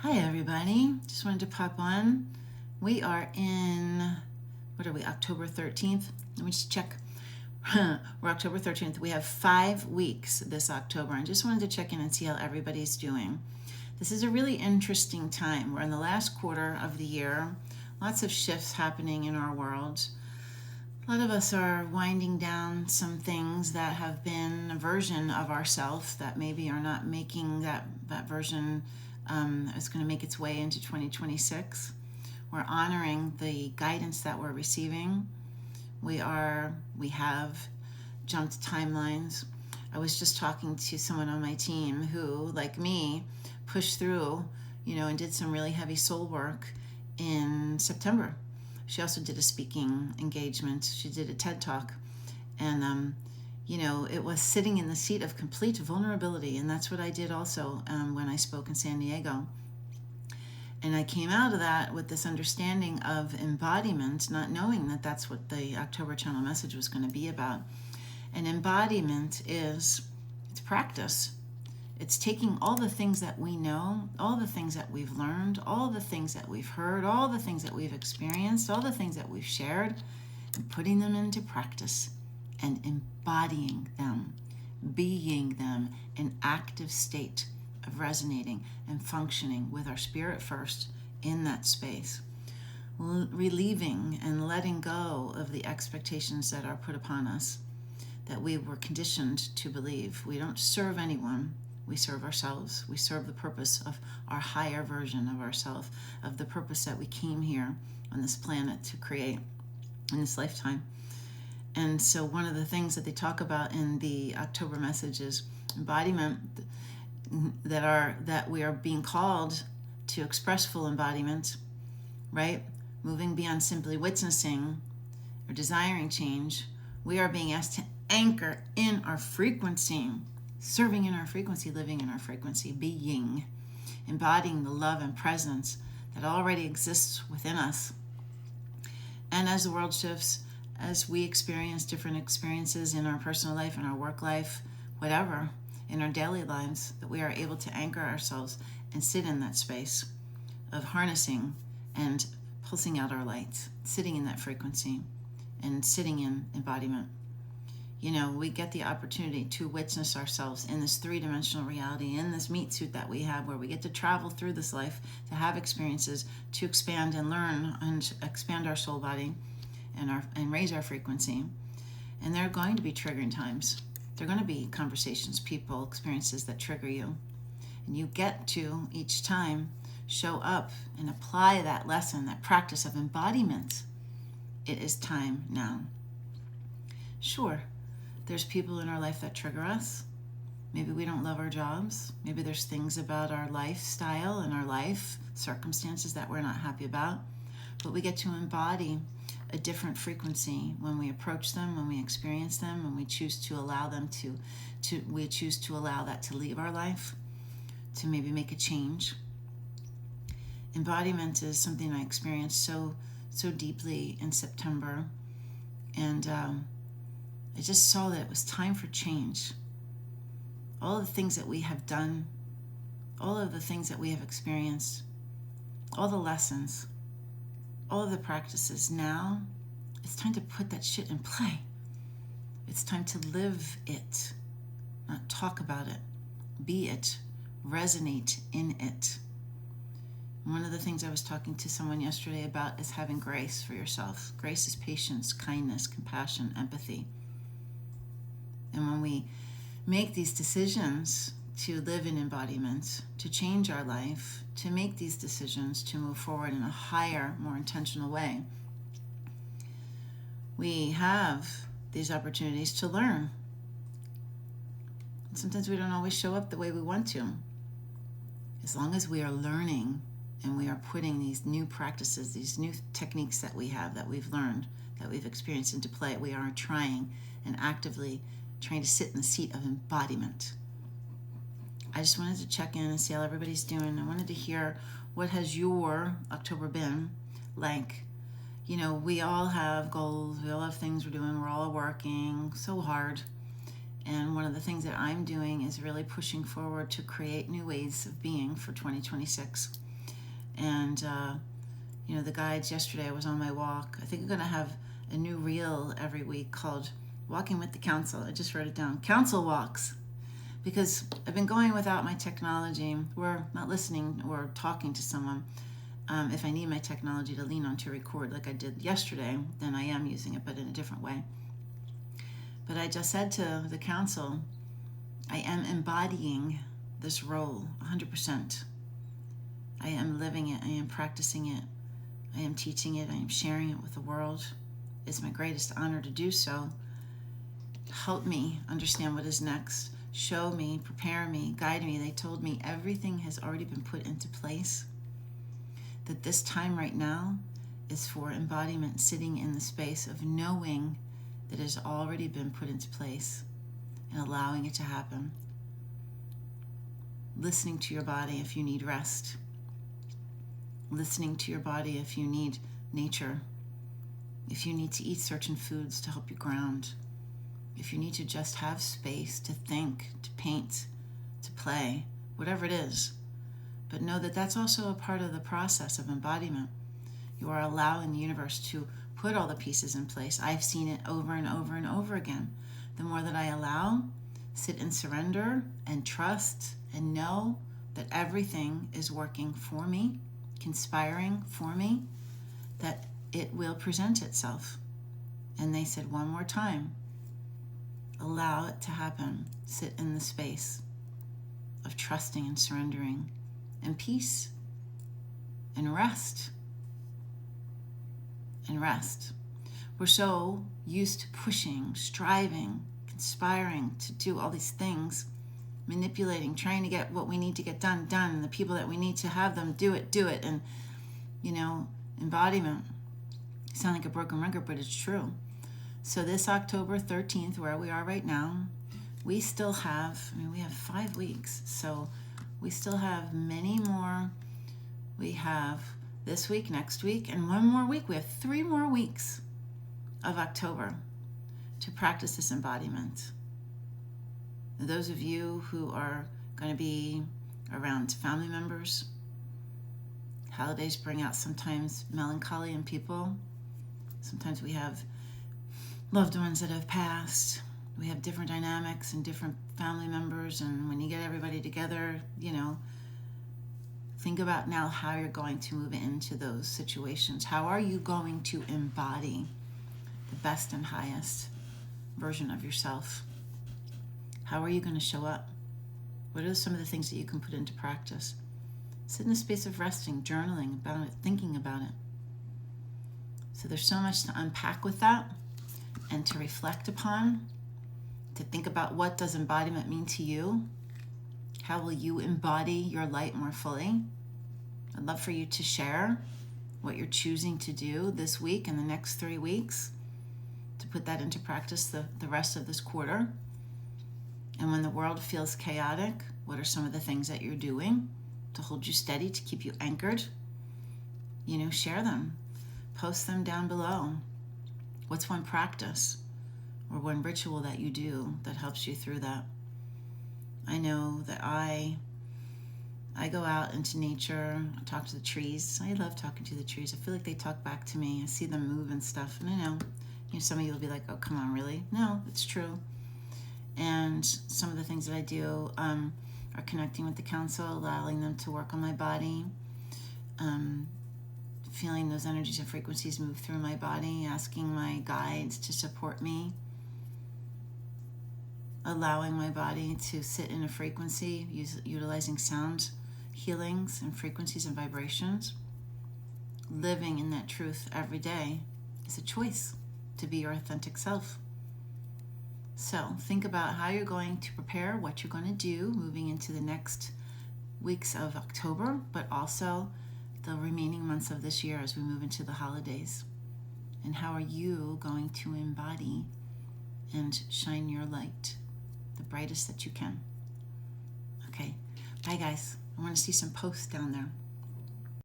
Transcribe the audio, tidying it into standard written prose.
Hi everybody, just wanted to pop on. We are in, what are we, October 13th? Let me just check. We're October 13th. We have 5 weeks this October, and just wanted to check in and see how everybody's doing. This is a really interesting time. We're in the last quarter of the year. Lots of shifts happening in our world. A lot of us are winding down some things that have been a version of ourselves that maybe are not making that version is going to make its way into 2026. We're honoring the guidance that we're receiving. We have jumped timelines. I was just talking to someone on my team who, like me, pushed through, and did some really heavy soul work in September. She also did a speaking engagement. She did a TED Talk. And, it was sitting in the seat of complete vulnerability. And that's what I did also when I spoke in San Diego. And I came out of that with this understanding of embodiment, not knowing that that's what the October channel message was going to be about. And embodiment it's practice. It's taking all the things that we know, all the things that we've learned, all the things that we've heard, all the things that we've experienced, all the things that we've shared, and putting them into practice and embodying them, being them in active state of resonating and functioning with our spirit first in that space. Relieving and letting go of the expectations that are put upon us, that we were conditioned to believe. We don't serve anyone. We serve ourselves. We serve the purpose of our higher version of ourselves, of the purpose that we came here on this planet to create in this lifetime. And so one of the things that they talk about in the October message is embodiment, that we are being called to express full embodiment, right? Moving beyond simply witnessing or desiring change. We are being asked to anchor in our frequency, serving in our frequency, living in our frequency, being, embodying the love and presence that already exists within us. And as the world shifts, as we experience different experiences in our personal life, in our work life, whatever, in our daily lives, that we are able to anchor ourselves and sit in that space of harnessing and pulsing out our lights, sitting in that frequency and sitting in embodiment. We get the opportunity to witness ourselves in this three-dimensional reality, in this meat suit that we have, where we get to travel through this life, to have experiences, to expand and learn and expand our soul body and raise our frequency. And there are going to be triggering times. There are going to be conversations, people, experiences that trigger you. And you get to, each time, show up and apply that lesson, that practice of embodiment. It is time now. Sure, there's people in our life that trigger us. Maybe we don't love our jobs. Maybe there's things about our lifestyle and our life, circumstances that we're not happy about. But we get to embody a different frequency when we approach them, when we experience them, when we choose to allow them we choose to allow that to leave our life, to maybe make a change. Embodiment is something I experienced so deeply in September, and I just saw that it was time for change. All of the things that we have done, all of the things that we have experienced, all the lessons, all of the practices, now it's time to put that shit in play. It's time to live it, not talk about it. Be it, resonate in it. One of the things I was talking to someone yesterday about is having grace for yourself. Grace is patience, kindness, compassion, empathy. And when we make these decisions to live in embodiment, to change our life, to make these decisions to move forward in a higher, more intentional way, we have these opportunities to learn. And sometimes we don't always show up the way we want to. As long as we are learning and we are putting these new practices, these new techniques that we have, that we've learned, that we've experienced into play, we are trying and actively trying to sit in the seat of embodiment. I just wanted to check in and see how everybody's doing. I wanted to hear, what has your October been like? We all have goals. We all have things we're doing. We're all working so hard. And one of the things that I'm doing is really pushing forward to create new ways of being for 2026. And, the guides yesterday, I was on my walk. I think I'm going to have a new reel every week called Walking with the Council. I just wrote it down. Council walks. Because I've been going without my technology. We're not listening or talking to someone. If I need my technology to lean on to record like I did yesterday, then I am using it, but in a different way. But I just said to the council, I am embodying this role 100%. I am living it. I am practicing it. I am teaching it. I am sharing it with the world. It's my greatest honor to do so. Help me understand what is next. Show me, prepare me, guide me. They told me everything has already been put into place. That this time right now is for embodiment, sitting in the space of knowing that it has already been put into place and allowing it to happen. Listening to your body if you need rest. Listening to your body if you need nature. If you need to eat certain foods to help you ground. If you need to just have space to think, to paint, to play, whatever it is. But know that that's also a part of the process of embodiment. You are allowing the universe to put all the pieces in place. I've seen it over and over and over again. The more that I allow, sit and surrender and trust and know that everything is working for me, conspiring for me, that it will present itself. And they said one more time, allow it to happen. Sit in the space of trusting and surrendering and peace and rest. And rest. We're so used to pushing, striving, conspiring to do all these things, manipulating, trying to get what we need to get done, and the people that we need to have them do it. And, embodiment. Sound like a broken record, but it's true. So this October 13th, where we are right now, we still have, we have 5 weeks. So we still have many more. We have this week, next week, and one more week. We have 3 more weeks of October to practice this embodiment. Those of you who are going to be around family members, holidays bring out sometimes melancholy in people. Sometimes we have loved ones that have passed. We have different dynamics and different family members, and when you get everybody together, think about now how you're going to move into those situations. How are you going to embody the best and highest version of yourself? How are you going to show up? What are some of the things that you can put into practice? Sit in a space of resting, journaling about it, thinking about it. So there's so much to unpack with that and to reflect upon, to think about what does embodiment mean to you? How will you embody your light more fully? I'd love for you to share what you're choosing to do this week and the next 3 weeks to put that into practice the rest of this quarter. And when the world feels chaotic, what are some of the things that you're doing to hold you steady, to keep you anchored? Share them. Post them down below. What's one practice or one ritual that you do that helps you through that? I know that I go out into nature, I talk to the trees. I love talking to the trees. I feel like they talk back to me. I see them move and stuff. And I know, some of you will be like, oh, come on, really? No, it's true. And some of the things that I do are connecting with the council, allowing them to work on my body, feeling those energies and frequencies move through my body, asking my guides to support me, allowing my body to sit in a frequency, utilizing sound healings and frequencies and vibrations. Living in that truth every day is a choice to be your authentic self. So think about how you're going to prepare, what you're going to do moving into the next weeks of October, but also the remaining months of this year as we move into the holidays. And how are you going to embody and shine your light the brightest that you can? Okay, bye guys. I want to see some posts down there.